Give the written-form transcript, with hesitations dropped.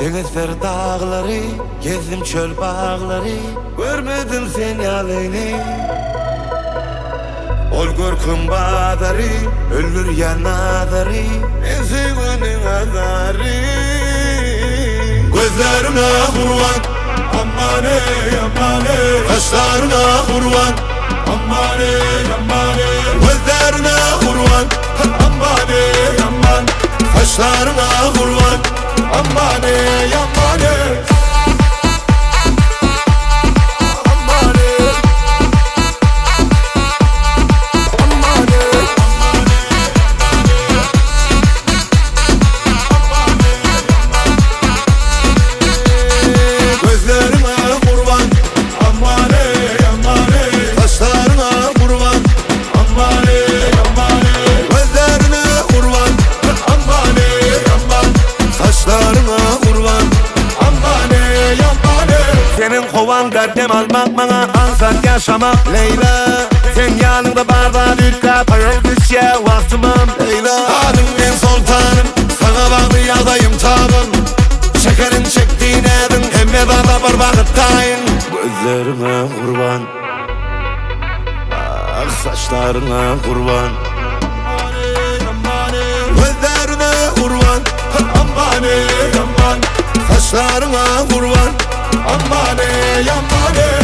Denizler dağları, gezdim çöl bağları, görmedim seni aleyni. Ol görküm badarı, ölür yanadarı, ben sevmenin azarı. Gözlerine kurban, aman ey aman ey. Kaşlarına kurban, aman ey aman ey. Gözlerine kurban, aman ey aman. Kaşlarına kurban, aman ey aman ey. Senin kovan derdim almak bana ansat yaşamak Leyla. Sen yanında barda dükka parol düşe vaktimim Leyla. Adın ben sultanım, sana bağlı yazayım tabım. Şekerin çektiğin edin, emme bana var vakittayın. Gözlerime kurban, ah saçlarına kurban. Gözlerine kurban, aman ey aman. Saçlarına kurban, aman ey aman ey.